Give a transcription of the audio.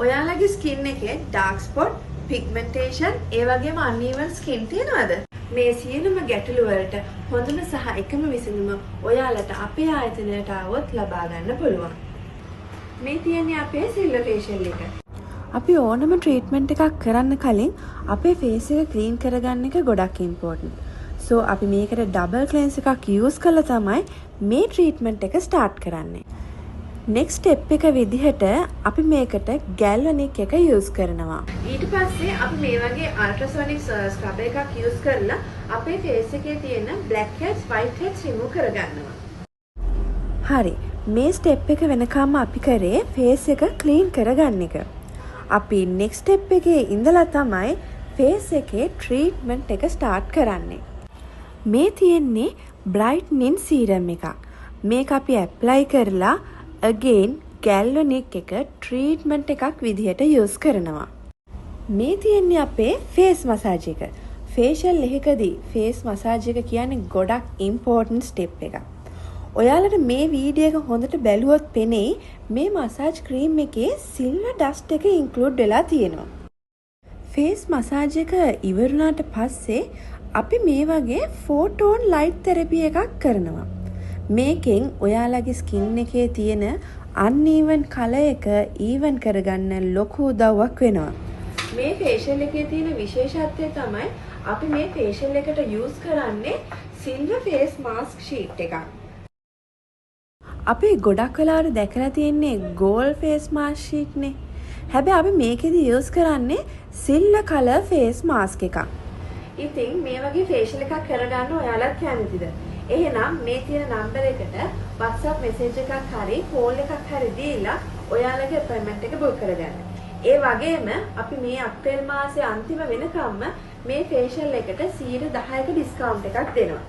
ඔයාලගේ ස්කින් එකේ dark spot, pigmentation, ඒ වගේම අන්ಈවන් ස්කින් තියෙනවද? මේ සියලුම ගැටලු වලට හොඳම සහ එකම විසඳුම ඔයාලට අපේ ආයතනයට આવොත් ලබා ගන්න පුළුවන්. මේ තියෙන්නේ අපේ සිල්වර් ෆේෂියල් එක. අපි ඕනම ට්‍රීට්මන්ට් එකක් කරන්න කලින් අපේ ෆේස් එක ක්ලීන් කරගන්න එක ගොඩක් ඉම්පෝටන්ට්. සෝ අපි මේකට ඩබල් ක්ලෙන්ස් එකක් යූස් කළා තමයි මේ ට්‍රීට්මන්ට් එක ස්ටාර්ට් කරන්නේ. නෙක්ස්ට් ස්ටෙප් එක විදිහට අපි මේකට ගැල්වනික් එක යූස් කරනවා. ඊට පස්සේ අපි මේ වගේ අල්ට්‍රාසොනික් ස්ක්‍රබ් එකක් යූස් කරලා අපේ ෆේස් එකේ තියෙන black heads, white heads remove කරගන්නවා. හරි. මේ ස්ටෙප් එක වෙනකම්ම අපි කරේ ෆේස් එක ක්ලීන් කරගන්න එක. අපි නෙක්ස්ට් ස්ටෙප් එකේ ඉඳලා තමයි ෆේස් එකේ ට්‍රීට්මන්ට් එක ස්ටාර්ට් කරන්නේ. මේ තියෙන්නේ බ්‍රයිට්නින් සීරම් එකක්. මේක අපි ඇප්ලයි කරලා again ගැල්වනික් එක ට්‍රීට්මන්ට් එකක් විදිහට යූස් කරනවා. මේ තියෙන්නේ අපේ ෆේස් මසාජ් එක. ෆේෂියල් එකකදී ෆේස් මසාජ් එක කියන්නේ ගොඩක් ඉම්පෝටන්ට් ස්ටෙප් එකක්. ඔයාලට මේ වීඩියෝ එක හොඳට බැලුවොත් පෙනෙයි මේ මසාජ් ක්‍රීම් එකේ සිල්වර් ඩස්ට් එක ඉන්ක්ලූඩ් වෙලා තියෙනවා. ෆේස් මසාජ් එක ඉවරුණාට පස්සේ අපි මේ වගේ ෆෝටෝන් ලයිට් තෙරපි එකක් කරනවා. මේකෙන් ඔයාලගේ ස්කින් එකේ තියෙන අන්ಈවන් කලර් එක ඊවන් කරගන්න ලොකු උදව්වක් වෙනවා. මේ ෆේෂියල් එකේ තියෙන විශේෂත්වය තමයි අපි මේ ෆේෂියල් එකට යූස් කරන්නේ සිල්වර් ෆේස් මාස්ක් ෂීට් එකක්. අපි ගොඩක් වෙලාවට දැකලා තියෙන්නේ ගෝල්ඩ් ෆේස් මාස්ක් ෂීට් නේ. හැබැයි අපි මේකෙදි යූස් කරන්නේ සිල්වර් කලර් ෆේස් මාස්ක් එකක්. ඉතින් මේ වගේ ෆේෂියල් එකක් කරගන්න ඔයාලත් කැමතිද? එහෙනම් මේ තියෙන නම්බර් එකට WhatsApp message එකක් හරි call එකක් හරි දීලා ඔයාලගේ අපොයින්ට්මන්ට් එක බුක් කරගන්න. ඒ වගේම අපි මේ අප්‍රේල් මාසයේ අන්තිම වෙනකම්ම මේ ෆේෂියල් එකට 10% ඩිස්කවුන්ට් එකක් දෙනවා.